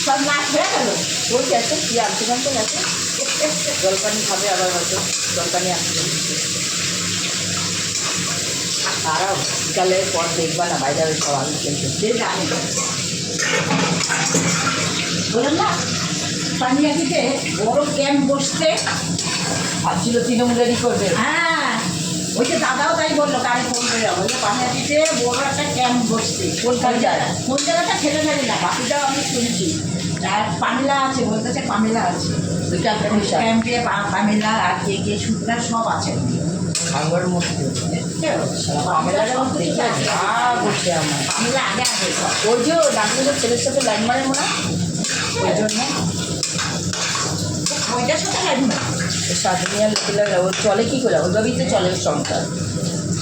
সব নাচ হয়ে গেল। ওই গেছে কি আনতে জানতে গেছে, জলপানি খাবে আবার হয়তো, জলপানি আনতে তারাও বিকালের পর দেখবা না বাইরে সব আলু খেলছে, সে জানে। বললাম না পানিয়াটিতে বড় ক্যাম্প বসতে ভাবছিল তৃণমূলেরই করবে। হ্যাঁ, ওই যে দাদাও তাই বললো, কারে ফোন করে যাবো, যে পানিয়াটিতে বড় একটা ক্যাম্প বসতে। কোন জায়গাটা খেলে জানি না, বাকিটাও আমি শুনছি। আর পামেলা আছে, বলতেছে পামেলা আছে ওই ক্যাম্পে, পামেলা আর কে কে শুকনা সব আছে ভাঙ্গর মধ্যে। পামেলাটা বসে আমার পামেলা আগে আগে ওই যে ডাক্তারের ছেলের সাথে লাইন মারে মনে হয়, ওই জন্য ওইটার সাথে লাইন মারে। সাধনিয়া লোকেরা ওর চলে কী করে, ওইভাবেই তো চলে সংসার।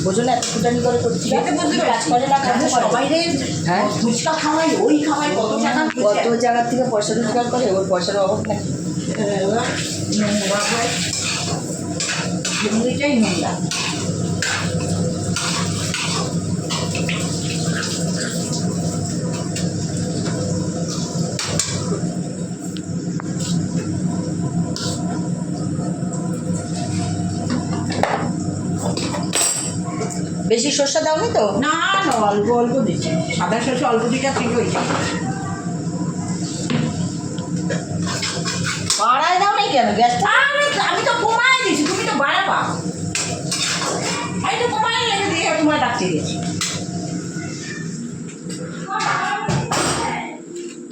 বোঝো না, এত ফুটানি করে করছি, কাজ করে না সবাই রে। হ্যাঁ, ফুচকা খাওয়াই, ওই খাওয়াই, কত টাকা, কত জায়গার থেকে পয়সা রোজগার করে, ওর পয়সার অভাব নেই। এমনিটাই নোংরা। বেশি সর্ষে দাওনি তো? না না, অল্প অল্প দিচ্ছি, সাদা সর্ষে অল্প দিটা ঠিক হয়েছে। বাড়ায় দাও নাই কেন গ্যাসটা? আমি তো কমাই দিয়েছি, তুমি তো বাড়াবা। আমি তো কমাই রেখে দিয়ে তোমার ডাকতে গেছি।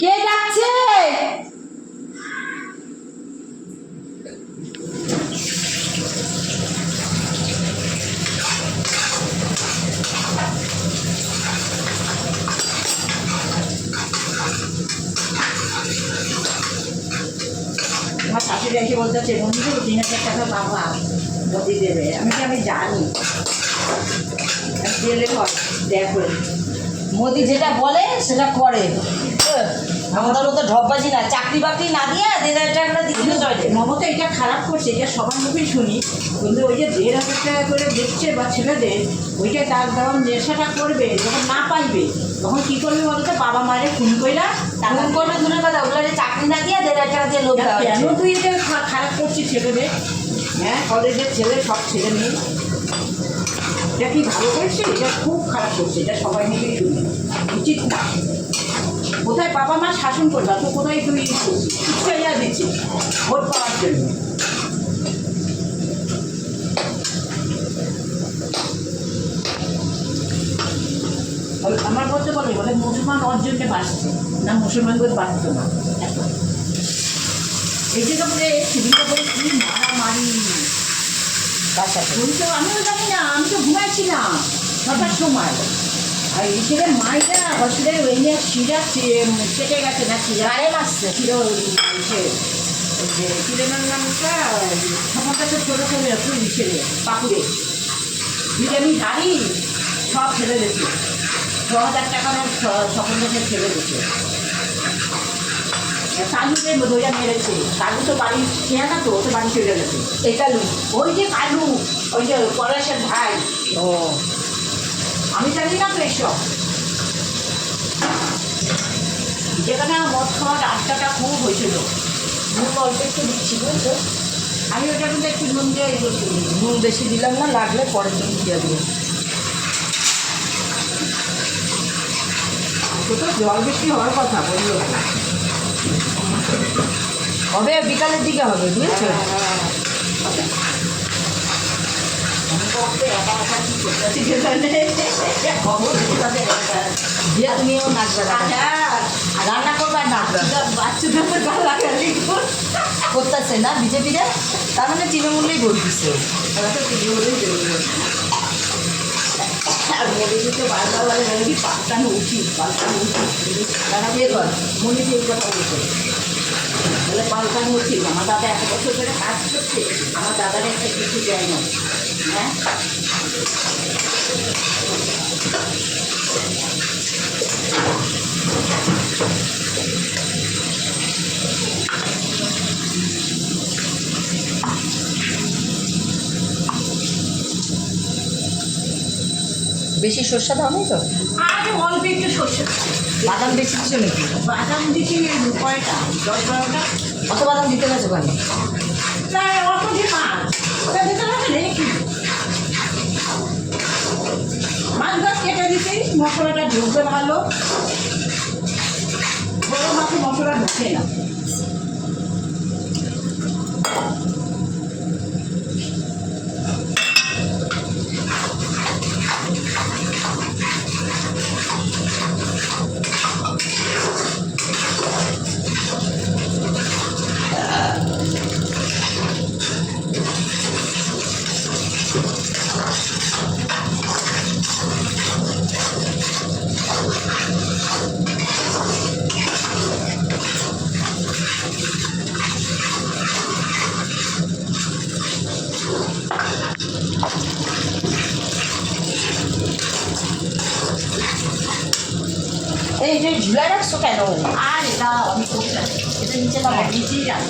কে ডাকছে? আমার শাশুড়ি এসে বলতেছে বন্ধু ৩,০০০ টাকা পাবা, মোদি দেবে। আমি জানি দিলে হয়, দেখো মোদি যেটা বলে সেটা করে। আমাদের মতো ঢপবাজি না, চাকরি বাকরি না দিয়ে ১,৫০০ টাকা দিচ্ছিল চলে। মমতা এটা খারাপ করছে, এটা সবার মুখেই শুনি, কিন্তু ওই যে ১,৫০০ টাকা করে দিচ্ছে বা ছেলেদের, ওইটা তার যখন নেশাটা করবে, যখন না পাইবে তখন কী করবে বলতে, বাবা মায়ের খুন কইরা তখন করবে দূরের কথা, ওগুলো চাকরি না দিয়ে ১,৫০০ টাকা দিয়ে লোক। কেন তুই এটা খারাপ করছিস ছেলেদের? হ্যাঁ, কলেজের ছেলে, সব ছেলে মেয়ে, এটা কি ভালো করছে? এটা খুব খারাপ করছে, এটা সবাই মিলেই শুনি, উচিত না। কোথায় বাবা মা শাসন করবে, তো কোথায় তুই ইচ্ছা দিচ্ছিস ভোট পাওয়ার জন্য? আমার বলতে বলে মুসলমান ওর জন্যে বাঁচছে না, মুসলমানদের বাঁচত না। এই যে বলে সেদিনটা বলে কি মারামারি, আমিও জানি না, আমি তো ঘুমাইছিলাম ৬টার সময়। আর এই ছেলে মাইটা হসপিটালে ওই নিয়ে শিরা কেটে গেছে, না শিরারে মারছে, কিরণের নামটা সবার কাছে ছোটো ছেলে তুই ছেলে পাকুড়ে ভিটামিন গাড়ি সব ছেড়ে দিয়েছে, ৬,০০০ টাকা সকল দেশে ছেড়ে দিয়েছে। কালুকে ধৈর্য মেরেছে, কালু তো বাড়ি খেয়ে না, তো ওতে বাড়ি চলে গেছে। এই কালু, ওই যে কালু, ওই যে পলাশের ভাই। ও, আমি জানি না তো এইসব। যেখানে মদ খাওয়ার আড্ডাটা খুব হয়েছিল, নুন অল্প একটু দিচ্ছি বুঝছো, আমি ওটা কিন্তু একটু নুন দিয়ে নুন বেশি দিলাম না, লাগলে পরের দিন দিয়ে দিই। কোথাও জল বৃষ্টি হওয়ার কথা বললো, হবে বিকালের দিকে হবে, বুঝেছো? তুমিও নাচবে, রান্না করবে আর নাচবে, বাচ্চাদের গালাগালি করতেছে না বিজেপিরা, তার মানে তৃণমূলেই ভোট দিচ্ছে, তারা তো তৃণমূলেই আর মোদীকে বারবার বলে মোদী পাল্টানো উচিত, পাল্টানো উচিত। তারা বিয়ে কর মোদীকে এই কথা বলছে, বলে পাল্টানো উচিত। আমার দাদা ১ বছর ধরে কাজ করছে, আমার দাদার একটা কিছু দেয় না। হ্যাঁ, বেশি সর্ষে দাও নি তো? আর অল্প একটু সর্ষে। বাদাম বেশি কিছু নাকি? বাদাম দিচ্ছি কয়টা, 10-12টা। অত বাদাম দিতে গেছো কেন? তাই অত যে মাছ ওটা দিতে হবে রেখে মাছটা কেটে দিচ্ছি, মশলাটা ঢুকবে ভালো। বড় মাছে মশলা ঢুকে না। এই যে ঝুলাই রাখছো কেন? আর এটা আমি করতে এটা নিচে দাও। নিচেই যাবে।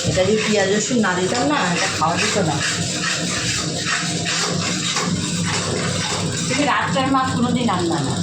এটা যদি পেঁয়াজ রসুন না দিতাম না, এটা খাওয়া যেত না। তুমি রাত্রের মাছ কোনোদিন রান্না না।